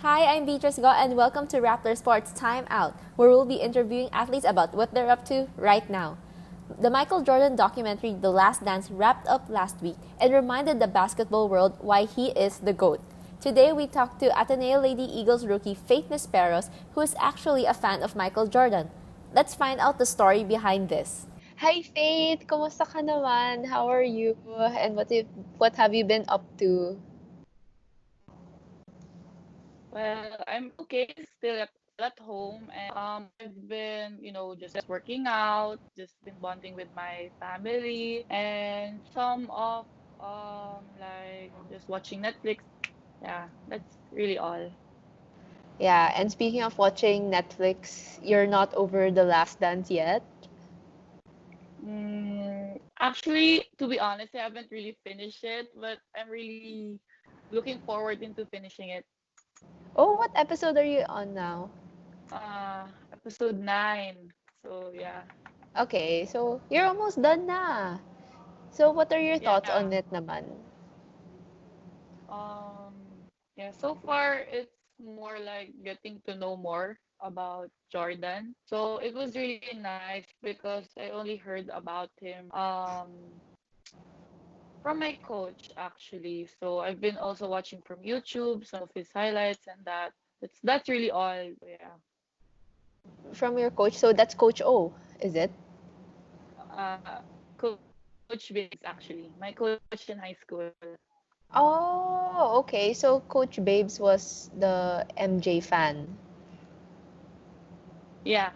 Hi, I'm Beatrice Go, and welcome to Rappler Sports Timeout, where we'll be interviewing athletes about what they're up to right now. The Michael Jordan documentary, The Last Dance, wrapped up last week and reminded the basketball world why he is the GOAT. Today, we talked to Ateneo Lady Eagles rookie Faith Nisperos, who is actually a fan of Michael Jordan. Let's find out the story behind this. Hi Faith, kumusta ka naman? How are you? And what have you been up to? Well, I'm okay, still at home, and I've been, just working out, just been bonding with my family, and some of like just watching Netflix. Yeah, that's really all. Yeah, and speaking of watching Netflix, you're not over The Last Dance yet? Actually, to be honest, I haven't really finished it, but I'm really looking forward into finishing it. Oh, what episode are you on now? Episode 9. So yeah, Okay, so you're almost done na. So what are your thoughts yeah. on it naman? Yeah, so far it's more like getting to know more about Jordan. So it was really nice because I only heard about him from my coach actually. So I've been also watching from YouTube some of his highlights and that's really all. So, yeah. From your coach, so that's Coach O, is it? Coach Biggs actually, my coach in high school. Oh, okay. So Coach Babes was the MJ fan. Yeah.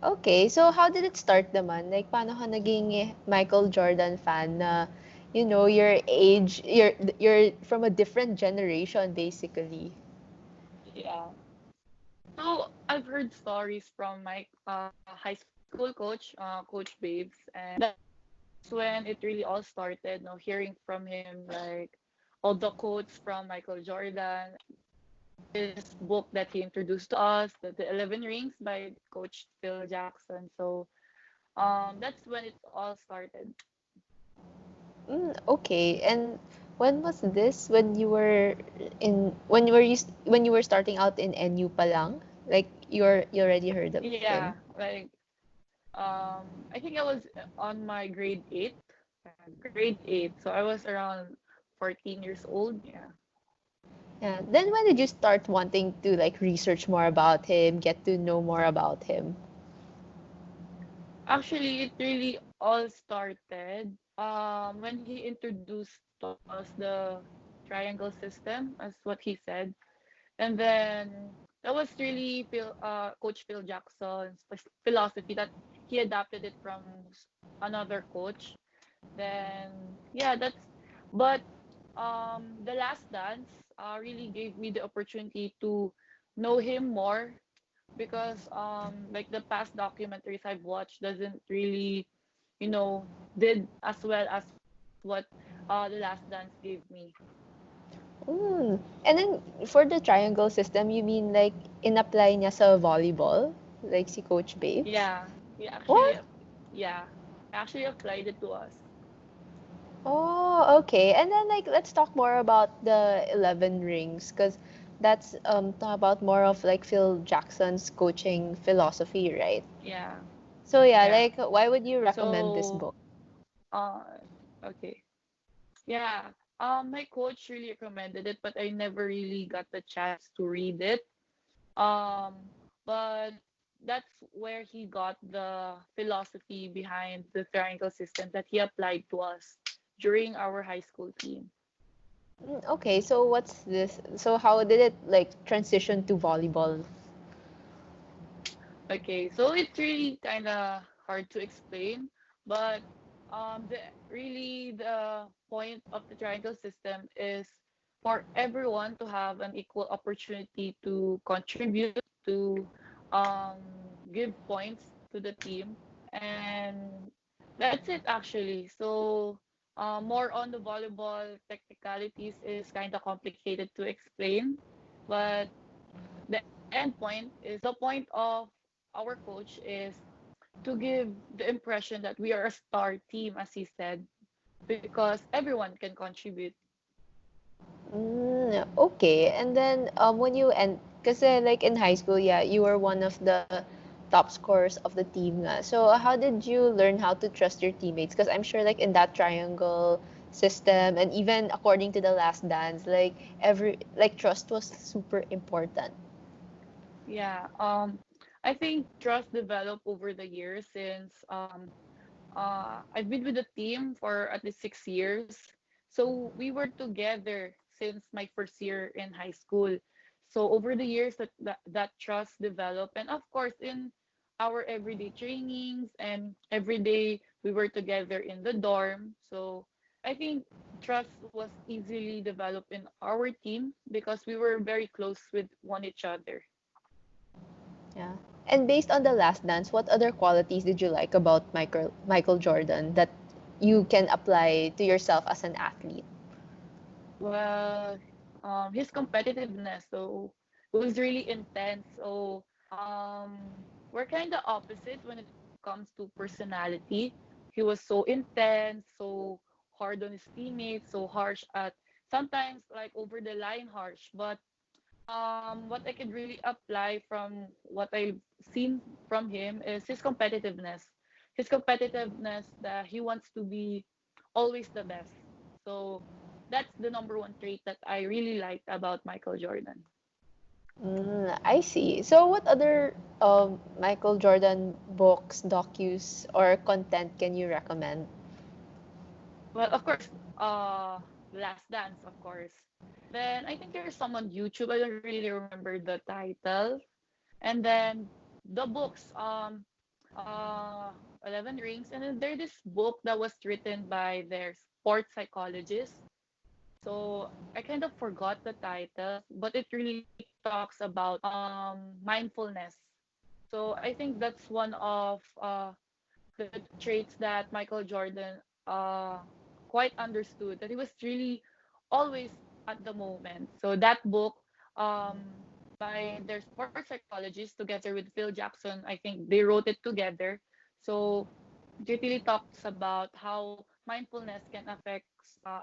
Okay, so how did it start naman? Like, paano ka naging Michael Jordan fan na, your age, you're from a different generation, basically. Yeah. So I've heard stories from my high school coach, Coach Babes, and that's when it really all started. Hearing from him like all the quotes from Michael Jordan, this book that he introduced to us, the 11 Rings by Coach Phil Jackson. So that's when it all started. Okay, and when was this? When you were starting out in NU pa lang? Like you already heard of Yeah, him? like I think I was on my grade 8. Grade 8. So I was around 14 years old. Yeah. Yeah. Then when did you start wanting to like research more about him, get to know more about him? Actually, it really all started when he introduced to us the triangle system, as what he said. And then that was really Coach Phil Jackson's philosophy that he adapted it from another coach. Then yeah, but the Last Dance really gave me the opportunity to know him more because like the past documentaries I've watched doesn't really, you know, did as well as what the Last Dance gave me. Mm. And then for the triangle system, you mean like in-apply niya sa volleyball? Like si Coach Babes? Yeah, he actually What? yeah, actually applied it to us. Oh, okay. And then like let's talk more about the 11 rings because that's about more of like Phil Jackson's coaching philosophy, right? Yeah, So yeah, yeah. like why would you recommend this So book? uh okay. Yeah. My coach really recommended it, but I never really got the chance to read it. Um, but that's where he got the philosophy behind the triangle system that he applied to us during our high school team. Okay, so what's this? So how did it like transition to volleyball? Okay, so it's really kind of hard to explain, but the point of the triangle system is for everyone to have an equal opportunity to contribute to um, give points to the team, and that's it actually. So more on the volleyball technicalities is kind of complicated to explain, but the end point is the point of our coach is to give the impression that we are a star team, as he said, because everyone can contribute. Okay. And then when you end, kasi like in high school, yeah, you were one of the top scorers of the team nga. So how did you learn how to trust your teammates? Because I'm sure like in that triangle system and even according to the last dance, like every like trust was super important. Yeah. I think trust developed over the years since I've been with the team for at least 6 years. So we were together since my first year in high school. So over the years that trust developed, and of course in our everyday trainings and every day we were together in the dorm. So I think trust was easily developed in our team because we were very close with one each other. Yeah. And based on the last dance, what other qualities did you like about Michael Jordan that you can apply to yourself as an athlete? Well, his competitiveness, so it was really intense. So, we're kind of opposite when it comes to personality. He was so intense, so hard on his teammates, so harsh at sometimes like over the line harsh. But what I could really apply from what I've seen from him is his competitiveness. His competitiveness that he wants to be always the best. So that's the number one trait that I really liked about Michael Jordan. I see. So, what other Michael Jordan books, docus, or content can you recommend? Well, of course, The Last Dance, of course. Then I think there's some on YouTube. I don't really remember the title. And then the books, 11 Rings, and then there's this book that was written by their sports psychologist. So I kind of forgot the title, but it really talks about mindfulness. So I think that's one of the traits that Michael Jordan quite understood, that he was really always at the moment. So that book by their sports psychologist together with Phil Jackson, I think they wrote it together. So it really talks about how mindfulness can affect uh,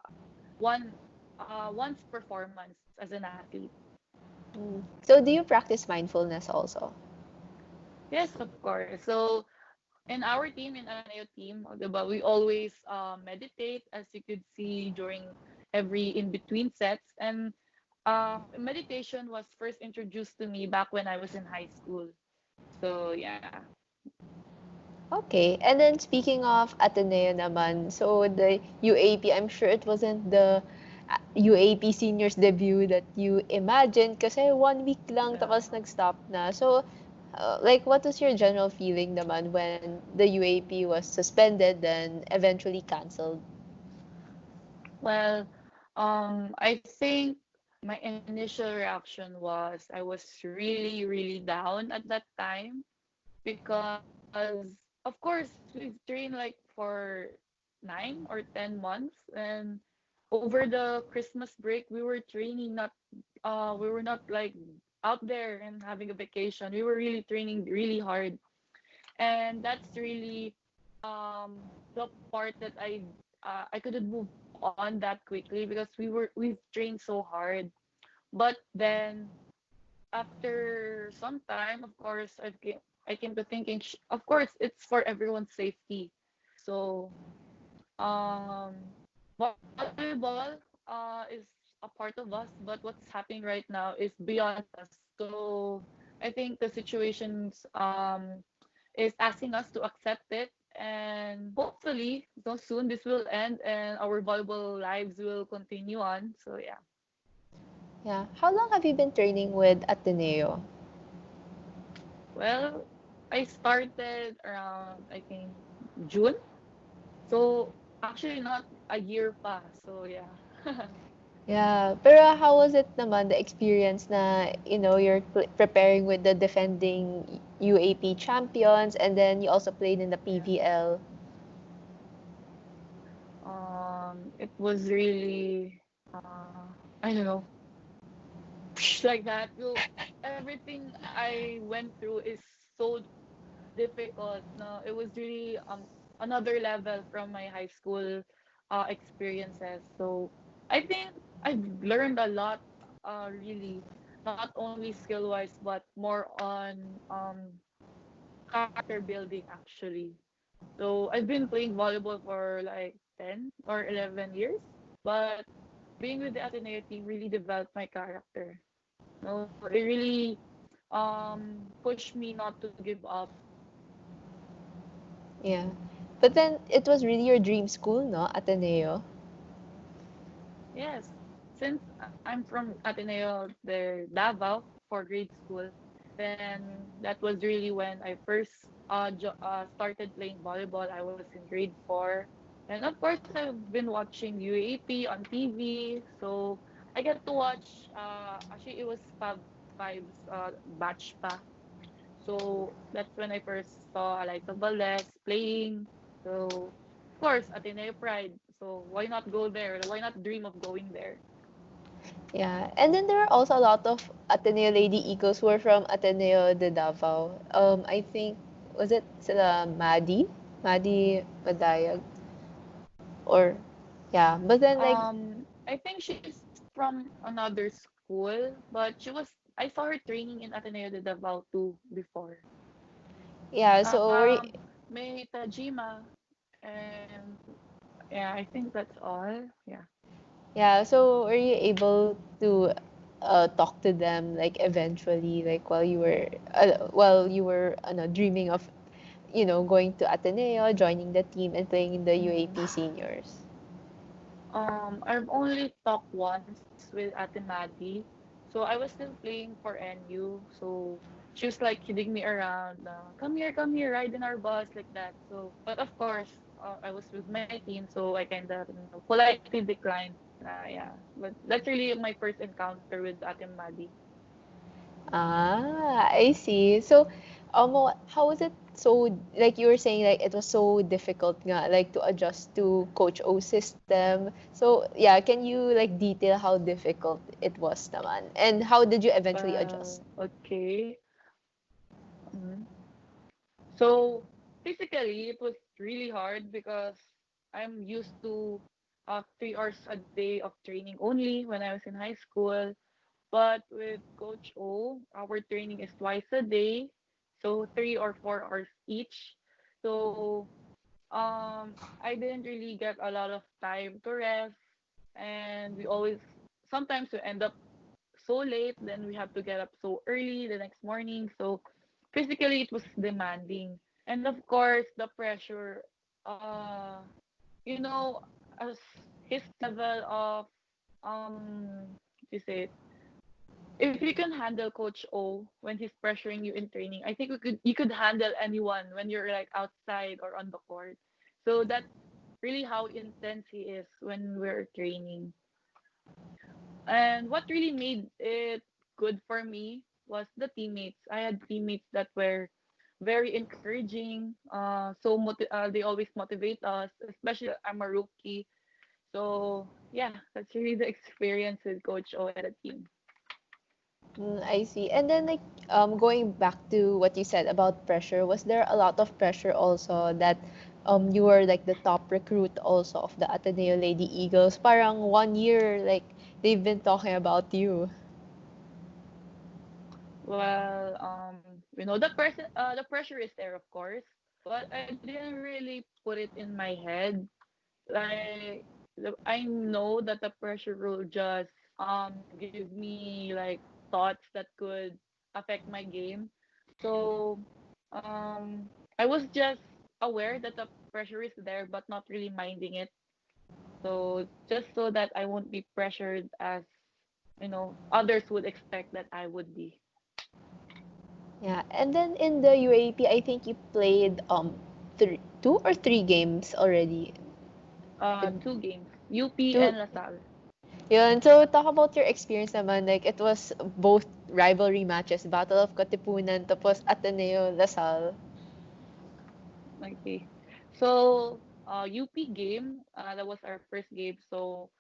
one one's performance as an athlete. So, do you practice mindfulness also? Yes, of course. So in our team, in Ateneo team, diba, we always meditate, as you could see during every in between sets. And meditation was first introduced to me back when I was in high school. So yeah. Okay. And then, speaking of Ateneo naman, so the UAP, I'm sure it wasn't the UAP seniors debut that you imagined kasi 1 week lang Yeah. tapos nag-stop na. So, like, what was your general feeling naman when the UAP was suspended then eventually canceled? Well, I think my initial reaction was I was really, really down at that time because, of course, we've trained like for 9 or 10 months, and over the Christmas break, we were training not, we were not like out there and having a vacation. We were really training really hard, and that's really the part that I couldn't move on that quickly because we've trained so hard. But then after some time, of course, I came to thinking, of course, it's for everyone's safety. So, volleyball is a part of us, but what's happening right now is beyond us. So, I think the situations is asking us to accept it, and hopefully, so soon this will end and our volleyball lives will continue on. So, yeah. Yeah. How long have you been training with Ateneo? Well, I started around, I think, June. So actually not a year pa. So yeah. Yeah, pero how was it naman, the experience na, you're preparing with the defending UAP champions and then you also played in the Yeah. PVL? It was really I don't know, like that. So everything I went through is so difficult. No, it was really another level from my high school experiences. So I think I've learned a lot really, not only skill wise, but more on character building actually. So I've been playing volleyball for like 10 or 11 years, but being with the Ateneo team really developed my character. No, it really pushed me not to give up. Yeah. But then it was really your dream school, no? Ateneo. Yes, since I'm from Ateneo, there Davao for grade school, then that was really when I first started playing volleyball. I was in grade four, and of course I've been watching UAP on TV, so I get to watch. Actually, it was Five's batch pa. So that's when I first saw Eliza Valdez playing. So of course, Ateneo Pride. So why not go there? Why not dream of going there? Yeah. And then there are also a lot of Ateneo Lady Eagles who are from Ateneo de Davao. I think, was it sila Maddie? Maddie Madayag? Or, yeah. But then, like, I think she's from another school, but I saw her training in Ateneo de Davao too before. yeah, so, May Tajima, and yeah, I think that's all. Yeah. yeah, so were you able to talk to them, like, eventually, like, while you were, dreaming of, going to Ateneo, joining the team, and playing in the Mm. UAP seniors? I've only talked once with Ate Maddie. So I was still playing for NU. So she was like kidding me around, come here, ride in our bus like that. So, but of course, I was with my team, so I kind of politely declined. Yeah, but that's really my first encounter with Ate Maddie. Ah, I see. So, how was it so, like you were saying, like it was so difficult nga, like to adjust to Coach O's system. So, yeah, can you like detail how difficult it was naman? And how did you eventually adjust? Okay. Mhm. So physically, it was really hard because I'm used to 3 hours a day of training only when I was in high school. But with Coach O, our training is twice a day, so 3 or 4 hours each. So I didn't really get a lot of time to rest, and sometimes we end up so late, then we have to get up so early the next morning. So physically, it was demanding, and of course, the pressure. Uh, you know, as his level of what do you say it? If you can handle Coach O when he's pressuring you in training, I think you could handle anyone when you're like outside or on the court. So that's really how intense he is when we're training. And what really made it good for me was the teammates. I had teammates that were very encouraging. They always motivate us, especially I'm a rookie. So yeah, that's really the experience with Coach O and the team. I see. And then, like, going back to what you said about pressure, was there a lot of pressure also that you were like the top recruit also of the Ateneo Lady Eagles? Parang 1 year, like, they've been talking about you. Well, the pressure is there, of course, but I didn't really put it in my head. Like, I know that the pressure will just give me like thoughts that could affect my game. So, I was just aware that the pressure is there, but not really minding it. So, just so that I won't be pressured as others would expect that I would be. Yeah. And then in the UAP, I think you played 2 or 3 games already. Two games, UP Two. and LaSalle. Yun. So talk about your experience naman. Like it was both rivalry matches, Battle of Katipunan, tapos Ateneo Lasal. Okay. So, UP game, that was our first game. So,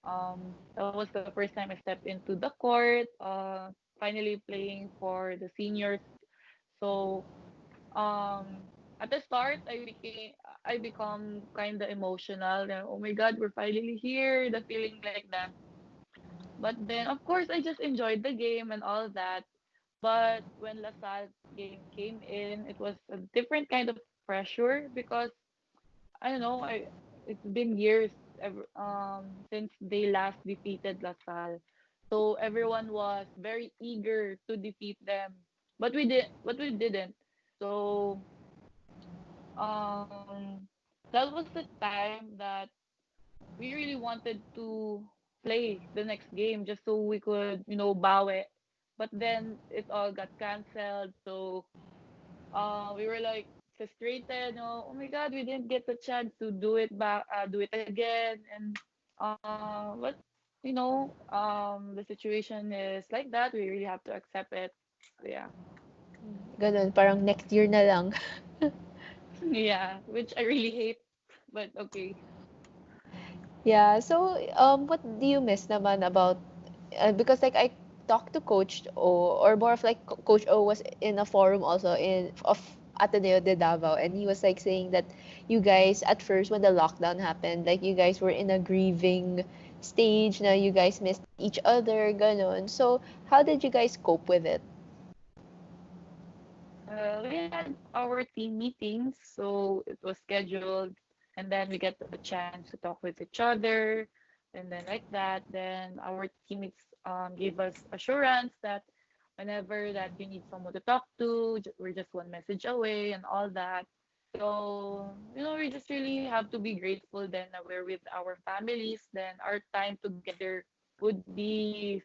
that was the first time I stepped into the court, finally playing for the seniors. So, at the start, I become kind of emotional. Oh my God, we're finally here. The feeling like that. But then, of course, I just enjoyed the game and all that. But when LaSalle game came in, it was a different kind of pressure because I don't know, it's been years since they last defeated LaSalle. So everyone was very eager to defeat them. But we didn't. So um that was the time that we really wanted to play the next game just so we could, bow it. But then it all got canceled. So we were like frustrated, oh my god, we didn't get the chance to do it again. And but the situation is like that. We really have to accept it. So, yeah. Ganun, parang next year na lang. Yeah, which I really hate, but okay. Yeah, so what do you miss naman about because like I talked to Coach O, or more of like Coach O was in a forum also in of Ateneo de Davao, and he was like saying that you guys at first when the lockdown happened, like you guys were in a grieving stage na you guys missed each other, ganon. So how did you guys cope with it? We had our team meetings, so it was scheduled, and then we get the chance to talk with each other, and then like that, then our teammates gave us assurance that whenever that you need someone to talk to, we're just one message away and all that. So, we just really have to be grateful then that we're with our families. Then our time together would be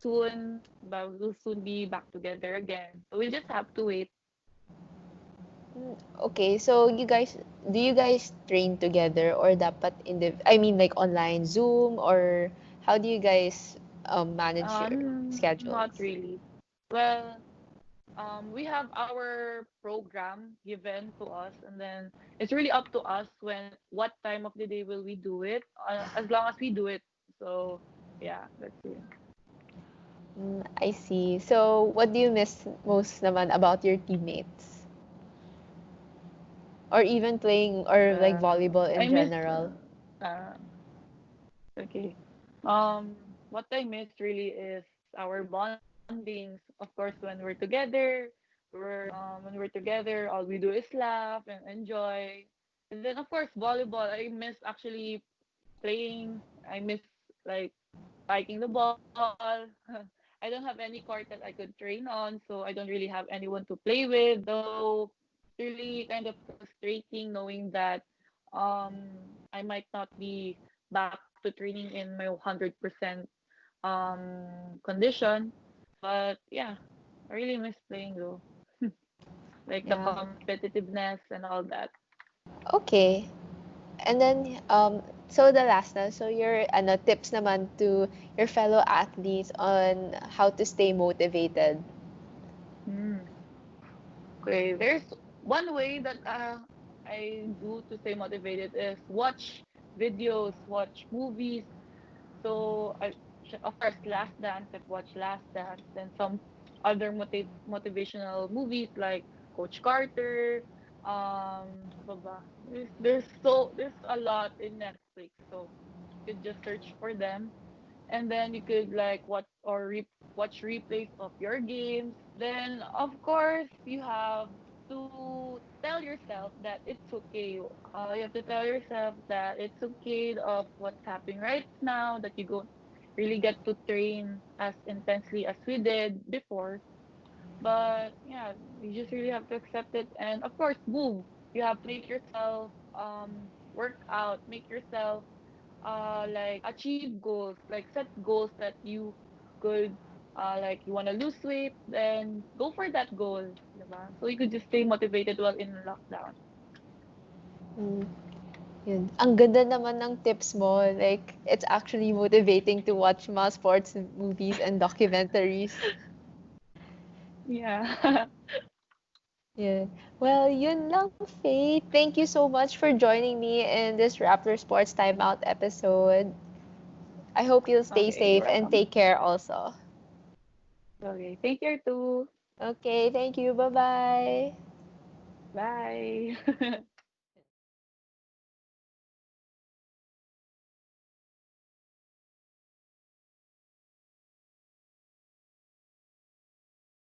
soon, but we'll soon be back together again. So we just have to wait. Okay, so do you guys train together or dapat I mean like online Zoom, or how do you guys manage your Not schedules? really. Well, we have our program given to us, and then it's really up to us what time of the day will we do it, as long as we do it. So, yeah, that's it. I see. So what do you miss most naman about your teammates? Or even playing or like volleyball in I miss, general? uh, okay. What I miss really is our bondings. Of course, when we're together, all we do is laugh and enjoy. And then, of course, volleyball. I miss actually playing. I miss like spiking the ball. I don't have any court that I could train on, so I don't really have anyone to play with. Though it's really kind of frustrating knowing that I might not be back to training in my 100% condition. But yeah, I really miss playing though. Like the Yeah. competitiveness and all that. Okay. And then so the last na, so your tips naman to your fellow athletes on how to stay motivated. Hmm. Okay, there's one way that I do to stay motivated is watch videos, watch movies. So of course, Last Dance. I've watched Last Dance, and some other motivational movies like Coach Carter. Ano pa ba? There's a lot in Netflix, so you could just search for them, and then you could like watch replays of your games. Then of course you have to tell yourself that it's okay. You have to tell yourself that it's okay of what's happening right now, that you don't really get to train as intensely as we did before. But yeah, you just really have to accept it, and of course move. You have to make yourself work out, make yourself like achieve goals, like set goals that you could like you want to lose weight, then go for that goal, diba? So you could just stay motivated while in lockdown. Mm, yun. Ang ganda naman ng tips mo. Like, it's actually motivating to watch mga sports movies and documentaries. Yeah. Yeah. Well, yun lang, Faye. Thank you so much for joining me in this Rappler Sports Timeout episode. I hope you'll stay Okay, you're safe and welcome. take care also. Okay, take care too. Okay, thank you. Bye-bye. Bye.